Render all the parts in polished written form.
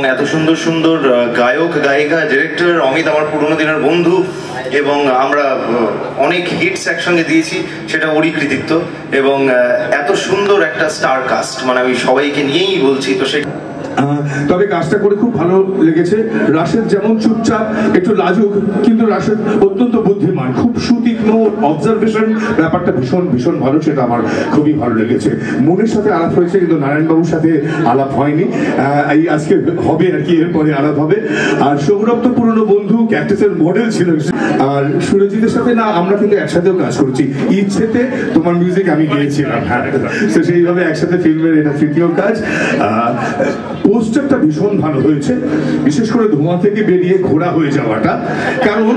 এত সুন্দর সুন্দর গায়ক গায়িকা ডিরেক্টর অমিত আমার পুরোনো দিনের বন্ধু এবং আমরা অনেক হিটস একসঙ্গে দিয়েছি, সেটা ওরই কৃতিত্ব। এবং এত সুন্দর একটা স্টার কাস্ট, মানে আমি সবাইকে নিয়েই বলছি, তো সে তবে কাজটা করে খুব ভালো লেগেছে। রাশেদ যেমন চুপচাপ একটু লাজুক, কিন্তু রাশেদ অত্যন্ত বুদ্ধিমান, খুব সুতীক্ষ্ণ অবজারভেশন, ব্যাপারটা ভীষণ ভীষণ ভালো, সেটা আমার খুবই ভালো লেগেছে। মনের সাথে আলাপ হয়েছে কিন্তু নারায়ণবাবুর সাথে আলাপ হয়নি, এই আজকে হবে আর কি, এরপরে আলাপ হবে। আর সৌরভ তো পুরনো বন্ধু, ক্যাকটাসের মডেল ছিল। আর সুরজিতের সাথে না আমরা কিন্তু একসাথেও কাজ করেছি, ইচ্ছেতে তোমার মিউজিক আমি গিয়েছিলাম, হ্যাঁ, তো সেইভাবে একসাথে ফিল্মের এটা তৃতীয় কাজ। পোস্টারটা ভীষণ ভালো হয়েছে, বিশেষ করে ধোঁয়া থেকে বেরিয়ে ঘোড়া হয়ে যাওয়াটা। কারণ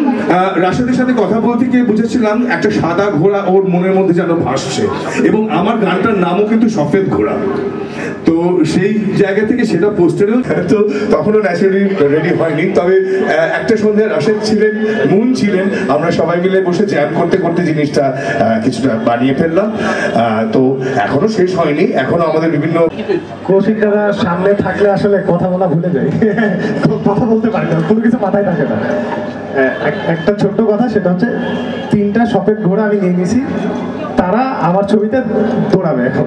রাশেদের সাথে কথা বলতে গিয়ে বুঝেছিলাম একটা সাদা ঘোড়া ওর মনের মধ্যে যেন ভাসছে, এবং আমার গানটার নামও কিন্তু সফেদ ঘোড়া। তো সেই জায়গা থেকে সেটা পোস্টারেও তো তখনও ন্যাচারালি রেডি হয়নি। তবে একটা সন্ধ্যায় রাশেদ ছিলেন, মুন ছিলেন, আমরা সবাই মিলে বসে জ্যাম করতে করতে জিনিসটা কিছুটা বানিয়ে ফেললাম। তো এখনো শেষ হয়নি, এখনো আমাদের বিভিন্ন কৌশিক দাদা সামনে থাকলে আসলে কথা বলা ভুলে যাই, কথা বলতে পারি না, কোনো কিছু মাথায় থাকে না। একটা ছোট্ট কথা, সেটা হচ্ছে 3টা সফেদ ঘোড়া আমি নিয়ে নিয়েছি, তারা আমার ছবিতে দৌড়াবে এখন,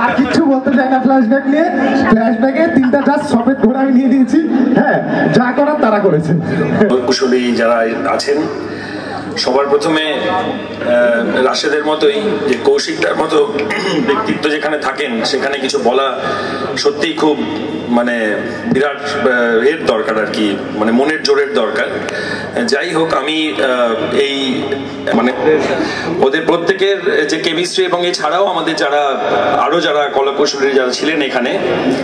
আর কিছু বলতে চাই না। ফ্ল্যাশব্যাক নিয়ে, ফ্ল্যাশব্যাকে 3টা জাস্ট সফেদ ঘোড়া আমি নিয়ে নিয়েছি, হ্যাঁ, যা করার তারা করেছে। কুশলী যারা আছেন, সবার প্রথমে রাশেদের মতোই যে কৌশিকটার মতো ব্যক্তিত্ব যেখানে থাকেন সেখানে কিছু বলা সত্যিই খুব মানে বিরাট এর দরকার আর কি, মানে মনের জোরের দরকার। যাই হোক, আমি এই মানে ওদের প্রত্যেকের যে কেমিস্ট্রি, এবং এছাড়াও আমাদের যারা আরো যারা কলাকুশলী যারা ছিলেন এখানে,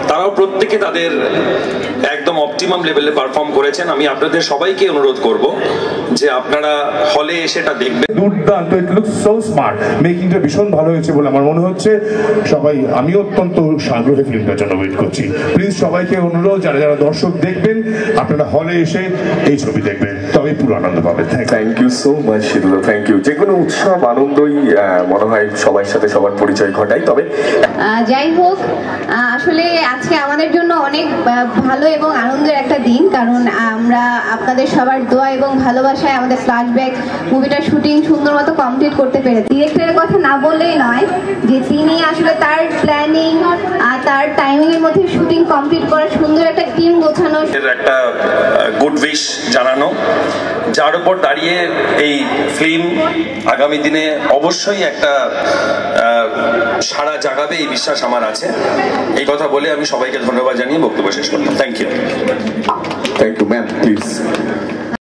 তারাও প্রত্যেকে তাদের একদম অপটিমাম লেভেলে পারফর্ম করেছেন। আমি আপনাদের সবাইকে অনুরোধ করব যে আপনারা হলে সেটা দেখবেন। দুর্দান্ত, ইট লুকস সো স্মার্ট, মেকিংটা ভীষণ ভালো হয়েছে বলে আমার মনে হচ্ছে। সবাই, আমি অত্যন্ত আগ্রহে ফিল্মটার জন্য ওয়েট করছি। প্লিজ সবাইকে অনুরোধ, যারা যারা দর্শক দেখবেন, আপনারা হলে এসে এই ছবি দেখবেন, তবে পুরো আনন্দ পাবেন। Thank you so much Shirul, thank you. যে কোনো উৎসব আনন্দই মনে হয় সবার সাথে সবার পরিচয় ঘটায়। তবে যাই হোক, আসলে আজকে আমাদের জন্য অনেক ভালো এবং আনন্দের একটা দিন, কারণ আমরা আপনাদের সবার দোয়া এবং ভালোবাসায় আমাদের ফ্ল্যাশব্যাক মুভিটার শুটিং সুন্দর মতো কমপ্লিট করতে পেরেছি। ডিরেক্টরের কথা না বললেই নয় যে তিনি আসলে তার প্ল্যানিং আর তার টাইমিং এর মধ্যে শুটিং কমপ্লিট করার সুন্দর একটা টিম গোছানো, একটা গুড উইশ জানানো, যার উপর দাঁড়িয়ে এই ফিল্ম আগামী দিনে অবশ্যই একটা সাড়া জাগাবে, এই বিশ্বাস আমার আছে। এই কথা বলে আমি সবাইকে ধন্যবাদ জানিয়ে বক্তব্য শেষ করলাম। Thank you. Thank you ma'am, please.